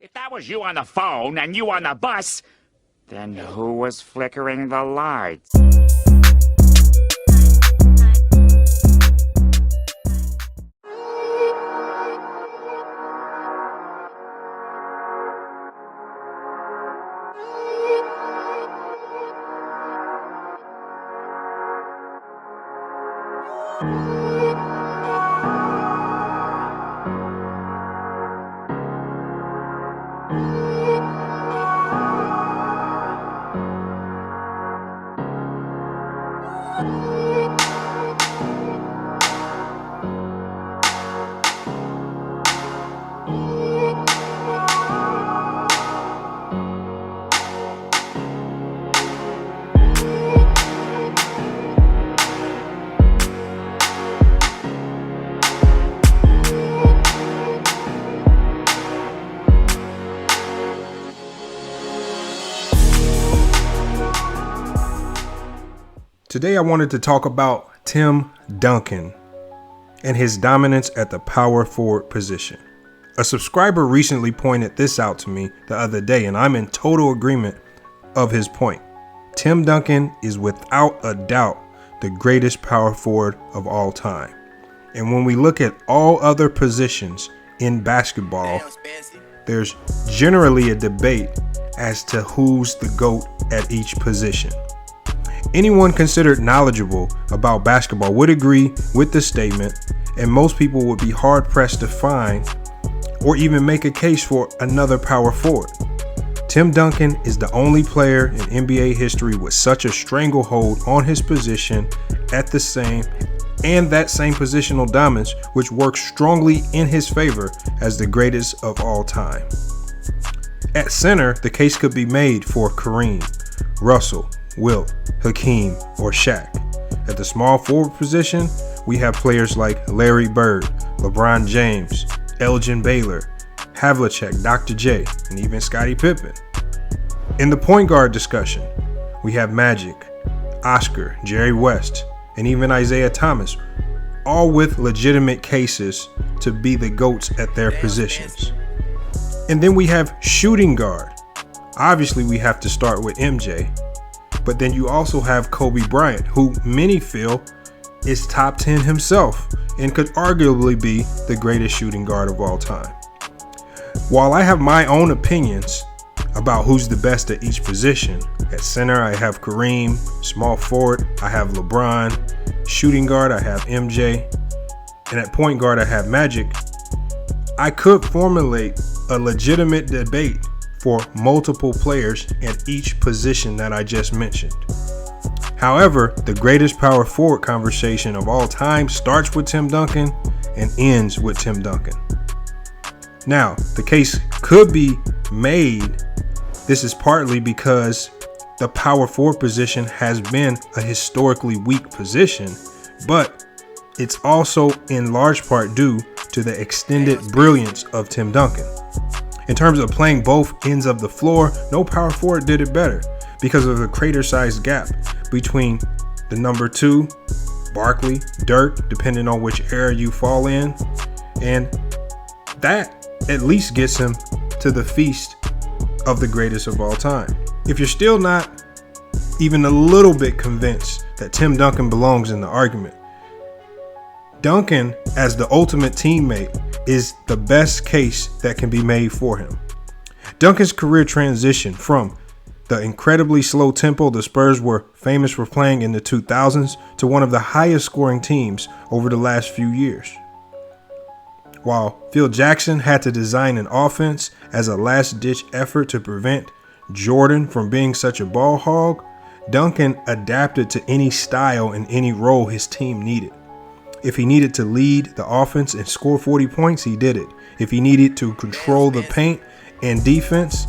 If that was you on the phone and you on the bus, then who was flickering the lights? Today I wanted to talk about Tim Duncan and his dominance at the power forward position. A subscriber recently pointed this out to me the other day, and I'm in total agreement of his point. Tim Duncan is without a doubt the greatest power forward of all time. And when we look at all other positions in basketball, there's generally a debate as to who's the GOAT at each position. Anyone considered knowledgeable about basketball would agree with the statement, and most people would be hard-pressed to find or even make a case for another power forward. Tim Duncan is the only player in NBA history with such a stranglehold on his position at the same positional dominance, which works strongly in his favor as the greatest of all time. At center, the case could be made for Kareem, Russell, Wilt, Hakeem, or Shaq. At the small forward position, we have players like Larry Bird, LeBron James, Elgin Baylor, Havlicek, Dr. J, and even Scottie Pippen. In the point guard discussion, we have Magic, Oscar, Jerry West, and even Isaiah Thomas, all with legitimate cases to be the GOATs at their positions. And then we have shooting guard. Obviously, we have to start with MJ. But then you also have Kobe Bryant, who many feel is top 10 himself and could arguably be the greatest shooting guard of all time. While I have my own opinions about who's the best at each position, at center I have Kareem, small forward I have LeBron, shooting guard I have MJ, and at point guard I have Magic, I could formulate a legitimate debate for multiple players at each position that I just mentioned. However, the greatest power forward conversation of all time starts with Tim Duncan and ends with Tim Duncan. Now, the case could be made. This is partly because the power forward position has been a historically weak position, but it's also in large part due to the extended brilliance of Tim Duncan. In terms of playing both ends of the floor, no power forward did it better because of the crater-sized gap between the number 2, Barkley, Dirk, depending on which era you fall in, and that at least gets him to the feast of the greatest of all time. If you're still not even a little bit convinced that Tim Duncan belongs in the argument, Duncan, as the ultimate teammate, is the best case that can be made for him. Duncan's career transition from the incredibly slow tempo the Spurs were famous for playing in the 2000s to one of the highest scoring teams over the last few years. While Phil Jackson had to design an offense as a last-ditch effort to prevent Jordan from being such a ball hog, Duncan adapted to any style and any role his team needed. If he needed to lead the offense and score 40 points, he did it. If he needed to control the paint and defense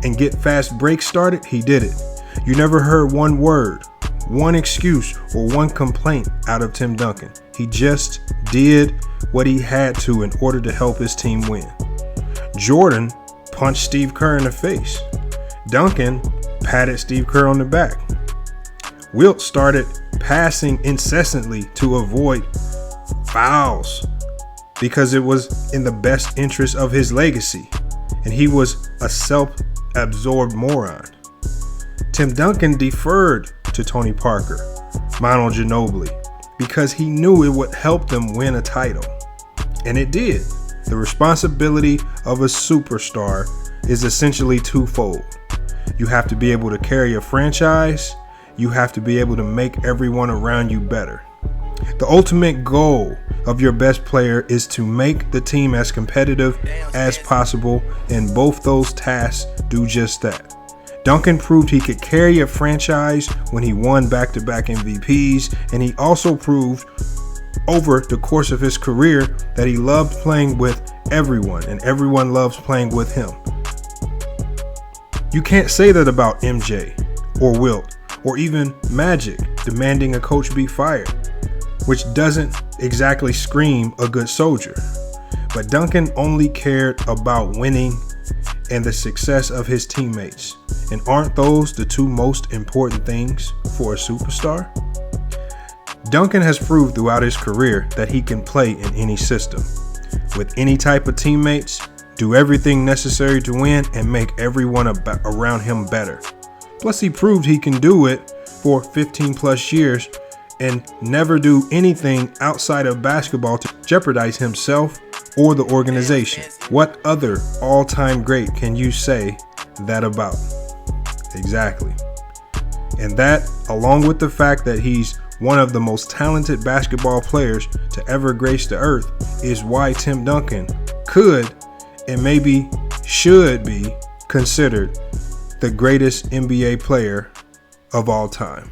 and get fast breaks started, he did it. You never heard one word, one excuse, or one complaint out of Tim Duncan. He just did what he had to in order to help his team win. Jordan punched Steve Kerr in the face. Duncan patted Steve Kerr on the back. Wilt started passing incessantly to avoid fouls because it was in the best interest of his legacy. and he was a self-absorbed moron. Tim Duncan deferred to Tony Parker, Manu Ginobili, because he knew it would help them win a title. And it did. The responsibility of a superstar is essentially twofold. You have to be able to carry a franchise. You have to be able to make everyone around you better. The ultimate goal of your best player is to make the team as competitive as possible, and both those tasks do just that. Duncan proved he could carry a franchise when he won back-to-back MVPs, and he also proved over the course of his career that he loved playing with everyone, and everyone loves playing with him. You can't say that about MJ or Wilt or even Magic demanding a coach be fired, which doesn't exactly scream a good soldier. But Duncan only cared about winning and the success of his teammates. And aren't those the two most important things for a superstar? Duncan has proved throughout his career that he can play in any system, with any type of teammates, do everything necessary to win, and make everyone around him better. Plus, he proved he can do it for 15 plus years and never do anything outside of basketball to jeopardize himself or the organization. What other all-time great can you say that about? Exactly. And that, along with the fact that he's one of the most talented basketball players to ever grace the earth, is why Tim Duncan could and maybe should be considered the greatest NBA player of all time.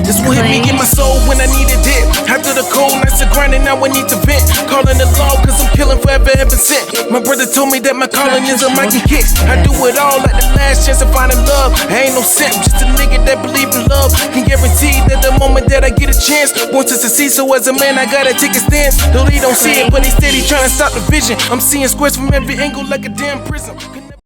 This will hit me in my soul when I need a dip. After the cold nights of grinding, now I need to vent. Calling the law cause I'm killing forever, heaven sent. My brother told me that my calling is a mic and kicks. I do it all like the last chance of finding love. I ain't no simp, just a nigga that believe in love. Can guarantee that the moment that I get a chance, want to succeed, so as a man I gotta take a stance. Though they don't see it, but they steady trying to stop the vision. I'm seeing squares from every angle like a damn prism.